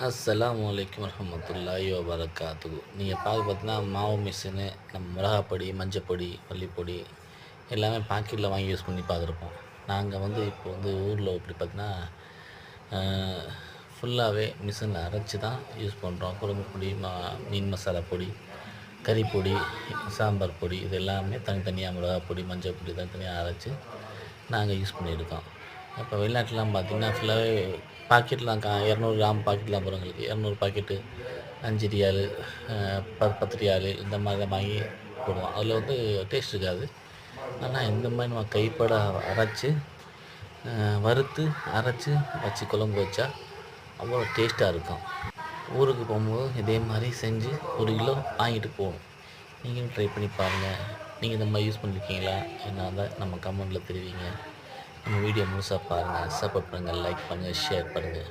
அஸ்ஸலாமு அலைக்கும் வரஹ்மத்துல்லாஹி வபரகாத்துஹு. நீங்கள் பார்த்தீங்கன்னா மாவு மிஷினு, நம்ம மிளகாப்பொடி, மஞ்சப்பொடி, மல்லிப்பொடி எல்லாமே பாக்கெட்டில் வாங்கி யூஸ் பண்ணி பார்த்துருப்போம். நாங்கள் இப்போ ஊரில் இப்படி பார்த்தீங்கன்னா ஃபுல்லாகவே மிஷினில் அரைச்சி தான் யூஸ் பண்ணுறோம். குழம்பு பொடி, மீன் மசாலா பொடி, கறிப்பொடி, சாம்பார் பொடி இது எல்லாமே தனித்தனியாக மிளகாப்பொடி, மஞ்சள் பொடி தனித்தனியாக அரைச்சி நாங்கள் யூஸ் பண்ணியிருக்கோம். இப்போ வெளிநாட்டுலாம் பார்த்திங்கன்னா ஃபுல்லாகவே பாக்கெட்லாம் 200 கிராம் பாக்கெட்லாம் வரும். எங்களுக்கு 200 பாக்கெட்டு 5 ரியாலு, 10 ரியாலு இந்த மாதிரி தான் வாங்கி போடுவோம். அதில் டேஸ்ட் இருக்காது. ஆனால் இந்த மாதிரி நம்ம கைப்பட அரைச்சி வறுத்து அரைச்சி வச்சு குழம்பு வச்சா அவ்வளோ டேஸ்ட்டாக இருக்கும். ஊருக்கு போகும்போது இதே மாதிரி செஞ்சு 1 கிலோ வாங்கிட்டு போகணும். நீங்களும் ட்ரை பண்ணி பாருங்கள். நீங்கள் இந்த மாதிரி யூஸ் பண்ணியிருக்கீங்களா? என்ன இருந்தால் நம்ம கமெண்ட்டில் தெரிவிங்க. நம்ம வீடியோ முழுசாக பாருங்கள், சப்போர்ட் பண்ணுங்கள், லைக் பண்ணுங்கள், ஷேர் பண்ணுங்கள்.